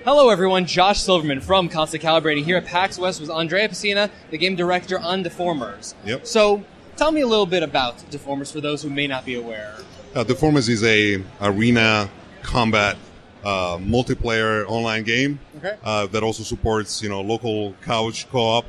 Hello everyone, Josh Silverman from Constant Calibrating here at PAX West with Andrea Pessino, the game director on Deformers. Yep. So, tell me a little bit about Deformers for those who may not be aware. Deformers is a arena combat multiplayer online game that also supports local couch co-op.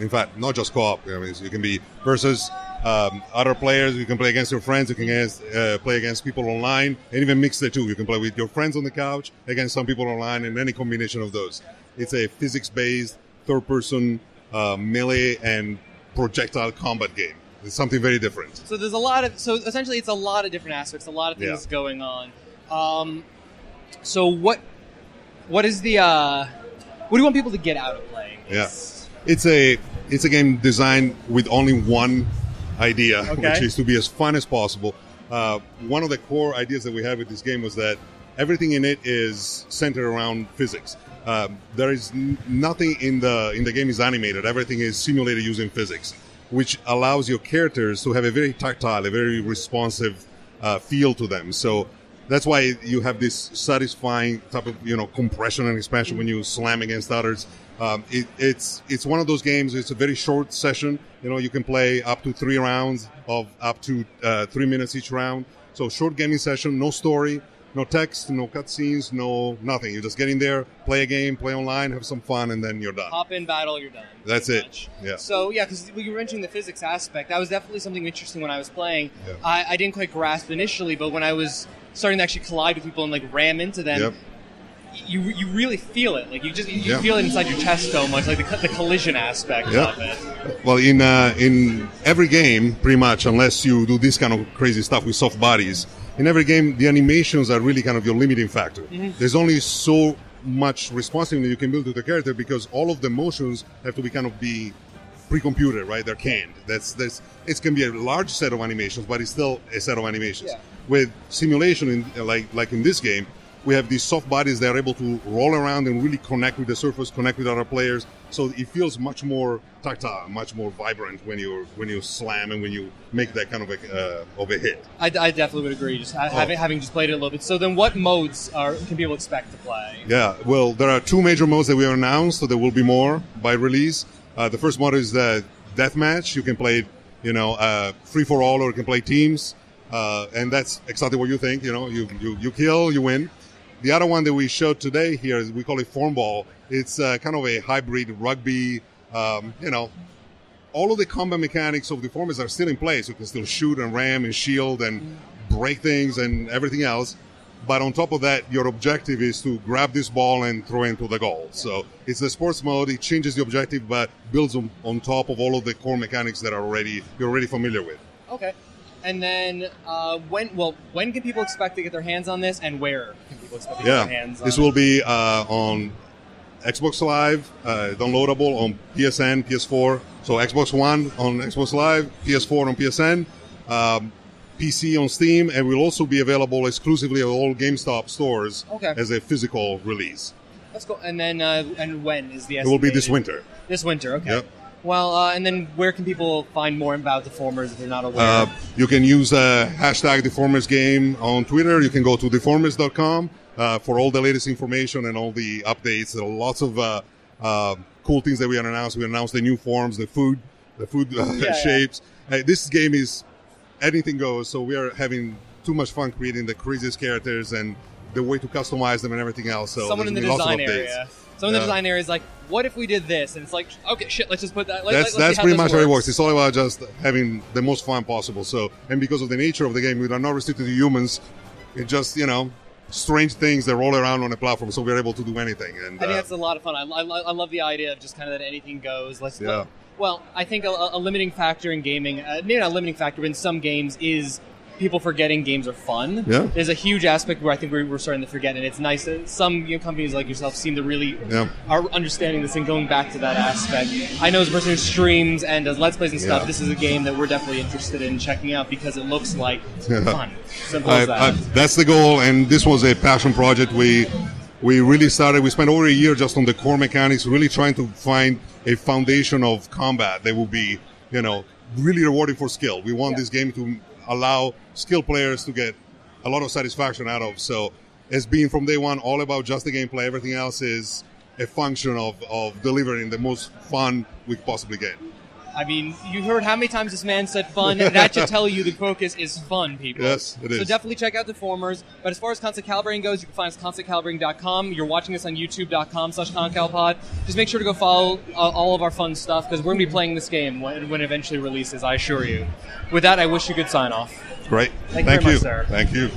In fact, not just co-op. You can be versus other players. You can play against your friends. You can play against people online, and even mix the two. You can play with your friends on the couch against some people online, and any combination of those. It's a physics-based third-person melee and projectile combat game. It's something very different. So there's essentially it's a lot of different aspects, a lot of things going on. So what is the what do you want people to get out of playing? It's a game designed with only one idea, which is to be as fun as possible. One of the core ideas that we have with this game was that everything in it is centered around physics. There is nothing in the game is animated. Everything is simulated using physics, which allows your characters to have a very tactile, a very responsive feel to them. So that's why you have this satisfying type of compression and expansion when you slam against others. It's one of those games. It's a very short session. You can play up to 3 rounds of up to 3 minutes each round. So short gaming session, no story, no text, no cutscenes, no nothing. You just get in there, play a game, play online, have some fun, and then you're done. Hop in, battle, you're done. That's it. Much. Yeah. So because you were mentioning the physics aspect, that was definitely something interesting when I was playing. Yeah. I didn't quite grasp initially, but when I was starting to actually collide with people and ram into them, you really feel it. You feel it inside your chest so much, like the collision aspect of it. Well, in every game, pretty much, unless you do this kind of crazy stuff with soft bodies, in every game, the animations are really kind of your limiting factor. Mm-hmm. There's only so much responsiveness you can build to the character because all of the motions have to be pre-computed, right? They're canned. It can be a large set of animations, but it's still a set of animations. Yeah. With simulation, like in this game, we have these soft bodies that are able to roll around and really connect with the surface, connect with other players. So it feels much more tactile, much more vibrant when you slam and when you make that kind of a hit. I definitely would agree. Just having just played it a little bit. So then, what modes can people expect to play? Yeah, well, there are 2 major modes that we have announced, so there will be more by release. The first mode is the deathmatch. You can play, free for all, or you can play teams, and that's exactly what you think. You kill, you win. The other one that we showed today here is we call it Formball. It's kind of a hybrid rugby. All of the combat mechanics of Deformers are still in place. You can still shoot and ram and shield and break things and everything else. But on top of that, your objective is to grab this ball and throw it into the goal. So it's the sports mode. It changes the objective, but builds on top of all of the core mechanics that you're already familiar with. Okay. And then when can people expect to get their hands on this, and where can people expect to get their hands on it? This will be on Xbox Live, downloadable on PSN, PS4. So Xbox One on Xbox Live, PS4 on PSN, PC on Steam, and will also be available exclusively at all GameStop stores as a physical release. Let's go. And then and when is the estimated? It will be this winter. This winter, okay. Yep. Well, and then where can people find more about Deformers if they're not aware? You can use hashtag Deformers Game on Twitter. You can go to deformers.com for all the latest information and all the updates. There are lots of cool things that we announced. We announced the new forms, the food shapes. This game is anything goes, so we are having too much fun creating the craziest characters and the way to customize them and everything else. So someone in the design area. Someone in the design area is like, what if we did this? And it's like, okay, shit, let's just put that. That's pretty much how it works. It's all about just having the most fun possible. So, and because of the nature of the game, we are not restricted to humans. It's just, strange things that roll around on a platform, so we're able to do anything. And I think that's a lot of fun. I love the idea of just kind of that anything goes. Well, I think a limiting factor in gaming, maybe not a limiting factor, but in some games is people forgetting games are fun. Yeah. There's a huge aspect where I think we're starting to forget, and it's nice that some companies like yourself seem to really are understanding this and going back to that aspect. I know as a person who streams and does Let's Plays and stuff, this is a game that we're definitely interested in checking out because it looks like fun. Simple as that. That's the goal, and this was a passion project. We really started, we spent over a year just on the core mechanics, really trying to find a foundation of combat that will be, really rewarding for skill. We want this game to allow skilled players to get a lot of satisfaction out of. So has been from day one all about just the gameplay. Everything else is a function of delivering the most fun we could possibly get. I mean, you heard how many times this man said fun. That should tell you the focus is fun, people. Yes, it is. So definitely check out Deformers. But as far as Constant Calibrating goes, you can find us at constantcalibrating.com. You're watching this on youtube.com/ConCalPod. Just make sure to go follow all of our fun stuff, because we're going to be playing this game when it eventually releases, I assure you. With that, I wish you good sign-off. Great. Thank you very much, sir. Thank you.